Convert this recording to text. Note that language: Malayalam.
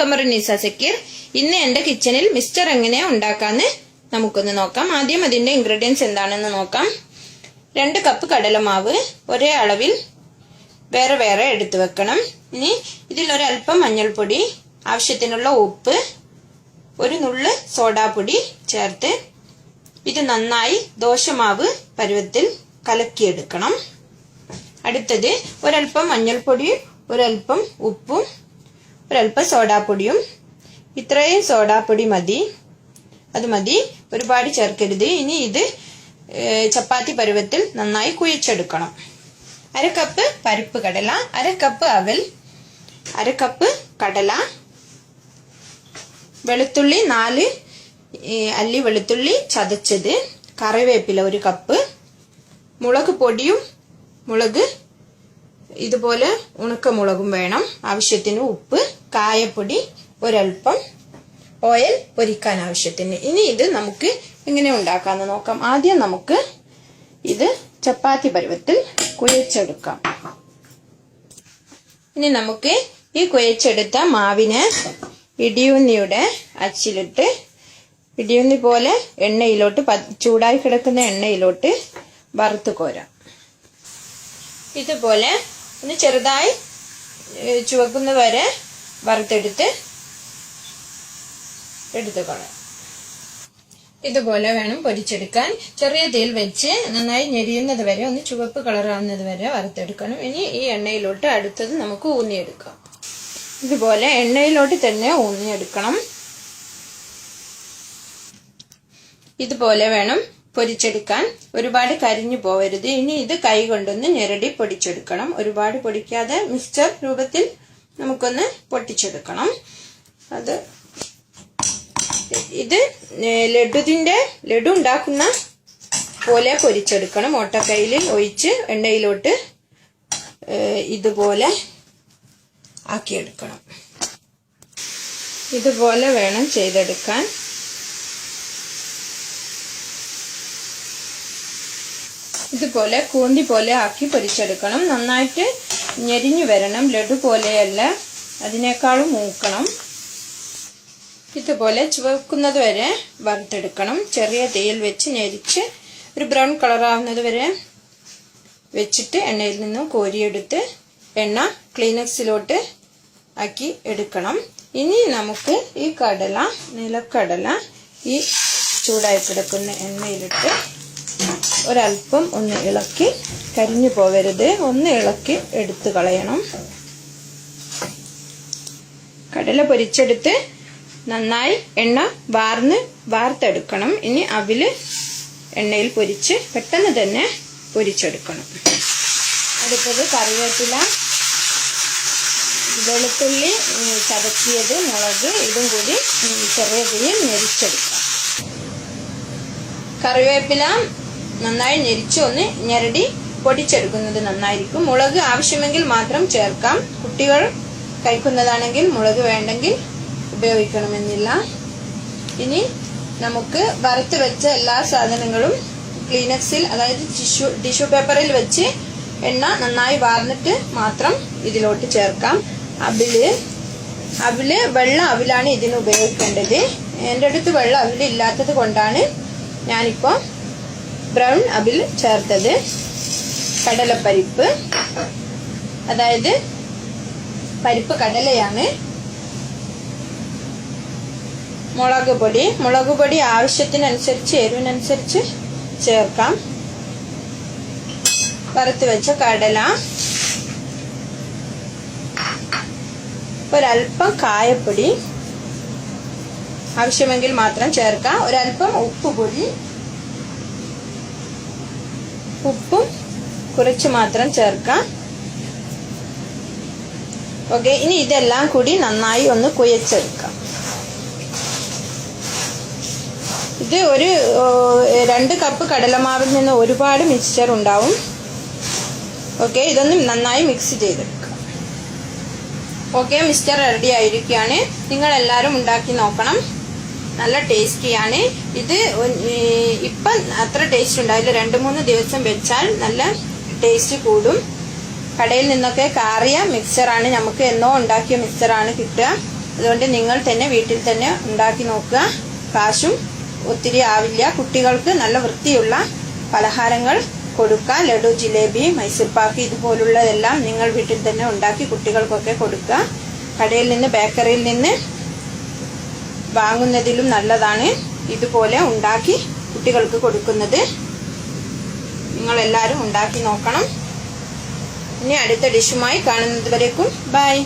തമറിനിസ സക്കീർ. ഇന്ന് എന്റെ കിച്ചണിൽ മിക്സ്ചർ എങ്ങനെയാ ഉണ്ടാക്കാന്ന് നമുക്കൊന്ന് നോക്കാം. ആദ്യം അതിന്റെ ഇൻഗ്രീഡിയൻസ് എന്താണെന്ന് നോക്കാം. 2 കപ്പ് കടലമാവ് ഒരേ അളവിൽ വേറെ വേറെ എടുത്തു വെക്കണം. ഇനി ഇതിലൊരൽപ്പം മഞ്ഞൾപ്പൊടി, ആവശ്യത്തിനുള്ള ഉപ്പ്, ഒരു നുള്ള് സോഡാപ്പൊടി ചേർത്ത് ഇത് നന്നായി ദോശമാവ് പരുവത്തിൽ കലക്കിയെടുക്കണം. അടുത്തത് ഒരൽപ്പം മഞ്ഞൾപ്പൊടി, ഒരൽപ്പം ഉപ്പും, ഒരൽപ്പം സോഡാപ്പൊടിയും. ഇത്രയും സോഡാപ്പൊടി മതി, അത് മതി, ഒരുപാട് ചേർക്കരുത്. ഇനി ഇത് ചപ്പാത്തി പരുവത്തിൽ നന്നായി കുഴച്ചെടുക്കണം. 1/2 കപ്പ് പരിപ്പ് കടല, 1/2 കപ്പ് അവൽ, 1/2 കപ്പ് കടല, വെളുത്തുള്ളി 4 അല്ലി വെളുത്തുള്ളി ചതച്ചത്, കറിവേപ്പില 1 കപ്പ്, മുളക് പൊടിയും മുളക് ഇതുപോലെ ഉണക്കമുളകും വേണം, ആവശ്യത്തിന് ഉപ്പ്, കായപ്പൊടി, ഒരൽപ്പം ഓയിൽ പൊരിക്കാൻ ആവശ്യത്തിന്. ഇനി ഇത് നമുക്ക് എങ്ങനെ ഉണ്ടാക്കാമെന്ന് നോക്കാം. ആദ്യം നമുക്ക് ഇത് ചപ്പാത്തി പരുവത്തിൽ കുഴച്ചെടുക്കാം. ഇനി നമുക്ക് ഈ കുഴച്ചെടുത്ത മാവിനെ ഇടിയുന്നിയുടെ അച്ചിലിട്ട് ഇടിയുന്നി പോലെ എണ്ണയിലോട്ട് ചൂടായി കിടക്കുന്ന എണ്ണയിലോട്ട് വറുത്ത് കോരാം. ഇതുപോലെ ഒന്ന് ചെറുതായി ചുവക്കുന്ന വരെ വറുത്തെടുത്ത് കളയാം. ഇതുപോലെ വേണം പൊരിച്ചെടുക്കാൻ. ചെറിയ തീയിൽ വെച്ച് നന്നായി ഞെരിയുന്നത് വരെ, ഒന്ന് ചുവപ്പ് കളറാവുന്നത് വരെ വറുത്തെടുക്കണം. ഇനി ഈ എണ്ണയിലോട്ട് അടുത്തത് നമുക്ക് ഊന്നിയെടുക്കാം. ഇതുപോലെ എണ്ണയിലോട്ട് തന്നെ ഊന്നിയെടുക്കണം. ഇതുപോലെ വേണം പൊരിച്ചെടുക്കാൻ, ഒരുപാട് കരിഞ്ഞു പോവരുത്. ഇനി ഇത് കൈ കൊണ്ടൊന്ന് ഞെരടി പൊടിച്ചെടുക്കണം. ഒരുപാട് പൊടിക്കാതെ മിക്സ്ചർ രൂപത്തിൽ നമുക്കൊന്ന് പൊട്ടിച്ചെടുക്കണം. ഇത് ലഡു ഉണ്ടാക്കുന്ന പോലെ പൊരിച്ചെടുക്കണം. ഓട്ടക്കൈയിൽ ഒഴിച്ച് എണ്ണയിലോട്ട് ഇതുപോലെ ആക്കിയെടുക്കണം. ഇതുപോലെ വേണം ചെയ്തെടുക്കാൻ. ഇതുപോലെ കൂന്തി പോലെ ആക്കി പൊരിച്ചെടുക്കണം. നന്നായിട്ട് ഞെരിഞ്ഞു വരണം, ലഡു പോലെയല്ല, അതിനേക്കാളും മൂക്കണം. ഇതുപോലെ ചുവക്കുന്നത് വരെ വറുത്തെടുക്കണം. ചെറിയ തീയിൽ വെച്ച് ഞെരിച്ച് ഒരു ബ്രൗൺ കളറാവുന്നത് വരെ വെച്ചിട്ട് എണ്ണയിൽ നിന്നും കോരിയെടുത്ത് എണ്ണ ക്ലീനക്സിലോട്ട് ആക്കി എടുക്കണം. ഇനി നമുക്ക് ഈ നിലക്കടല ഈ ചൂടായി കിടക്കുന്ന എണ്ണയിലിട്ട് ഒരൽപ്പം ഒന്ന് ഇളക്കി, കരിഞ്ഞു പോവരുത്, ഒന്ന് ഇളക്കി എടുത്തു കളയണം. കടല പൊരിച്ചെടുത്ത് നന്നായി എണ്ണ വാർത്തെടുക്കണം. ഇനി അവില് എണ്ണയിൽ പൊരിച്ച് പെട്ടെന്ന് തന്നെ പൊരിച്ചെടുക്കണം. അടുത്തത് കറിവേപ്പില, വെളുത്തുള്ളി ചതക്കിയത്, മുളക്, ഇതും കൂടി ചെറിയ തീയിൽ ഞെരിച്ചെടുക്കാം. കറിവേപ്പില നന്നായി ഞെരിച്ച് ഒന്ന് ഞെരടി പൊടിച്ചെടുക്കുന്നത് നന്നായിരിക്കും. മുളക് ആവശ്യമെങ്കിൽ മാത്രം ചേർക്കാം. കുട്ടികൾ കഴിക്കുന്നതാണെങ്കിൽ മുളക് വേണ്ടെങ്കിൽ ഉപയോഗിക്കണമെന്നില്ല. ഇനി നമുക്ക് വറുത്ത് വെച്ച എല്ലാ സാധനങ്ങളും ക്ലീനക്സിൽ, അതായത് ടിഷ്യൂ പേപ്പറിൽ വെച്ച് എണ്ണ നന്നായി വാർന്നിട്ട് മാത്രം ഇതിലോട്ട് ചേർക്കാം. അവില് വെള്ള അവിലാണ് ഇതിന് ഉപയോഗിക്കേണ്ടത്. എൻ്റെ അടുത്ത് വെള്ള അവിൽ ഇല്ലാത്തത് കൊണ്ടാണ് ഞാനിപ്പോൾ ബ്രൗൺ അവിൽ ചേർത്തത്. കടലപ്പരിപ്പ്, അതായത് പരിപ്പ് കടലയാണ്. മുളക് പൊടി ആവശ്യത്തിനനുസരിച്ച്, എരിവിനനുസരിച്ച് ചേർക്കാം. വറുത്ത് വെച്ച കടല, ഒരൽപ്പം കായപ്പൊടി, ആവശ്യമെങ്കിൽ മാത്രം ചേർക്കാം. ഒരൽപ്പം ഉപ്പും കുറച്ച് മാത്രം ചേർക്കാം. ഓക്കെ, ഇനി ഇതെല്ലാം കൂടി നന്നായി ഒന്ന് കുഴച്ചെടുക്കാം. ഇത് ഒരു 2 കപ്പ് കടലമാവിൽ നിന്ന് ഒരുപാട് മിക്സ്ചർ ഉണ്ടാവും. ഓക്കെ, ഇതൊന്ന് നന്നായി മിക്സ് ചെയ്തെടുക്കാം. ഓക്കെ, മിക്സ്ചർ റെഡി ആയിരിക്കുകയാണ്. നിങ്ങൾ എല്ലാവരും ഉണ്ടാക്കി നോക്കണം, നല്ല ടേസ്റ്റിയാണ്. ഇത് ഇപ്പം അത്ര ടേസ്റ്റ് ഉണ്ടായില്ല, 2-3 ദിവസം വെച്ചാൽ നല്ല ടേസ്റ്റ് കൂടും. കടയിൽ നിന്നൊക്കെ കാറിയ മിക്സറാണ്, നമുക്ക് എന്നോ ഉണ്ടാക്കിയ മിക്സറാണ് കിട്ടുക. അതുകൊണ്ട് നിങ്ങൾ തന്നെ വീട്ടിൽ തന്നെ ഉണ്ടാക്കി നോക്കുക. കാശും ഒത്തിരി ആവില്ല. കുട്ടികൾക്ക് നല്ല വൃത്തിയുള്ള പലഹാരങ്ങൾ കൊടുക്കുക. ലഡു, ജിലേബി, മൈസൂർ പാക്ക് ഇതുപോലുള്ളതെല്ലാം നിങ്ങൾ വീട്ടിൽ തന്നെ ഉണ്ടാക്കി കുട്ടികൾക്കൊക്കെ കൊടുക്കുക. കടയിൽ നിന്ന്, ബേക്കറിയിൽ നിന്ന് വാങ്ങുന്നതിലും നല്ലതാണ് ഇതുപോലെ ഉണ്ടാക്കി കുട്ടികൾക്ക് കൊടുക്കുന്നത്. നിങ്ങളെല്ലാവരും ഉണ്ടാക്കി നോക്കണം. ഇനി അടുത്ത ഡിഷുമായി കാണുന്നത് വരേക്കും ബൈ.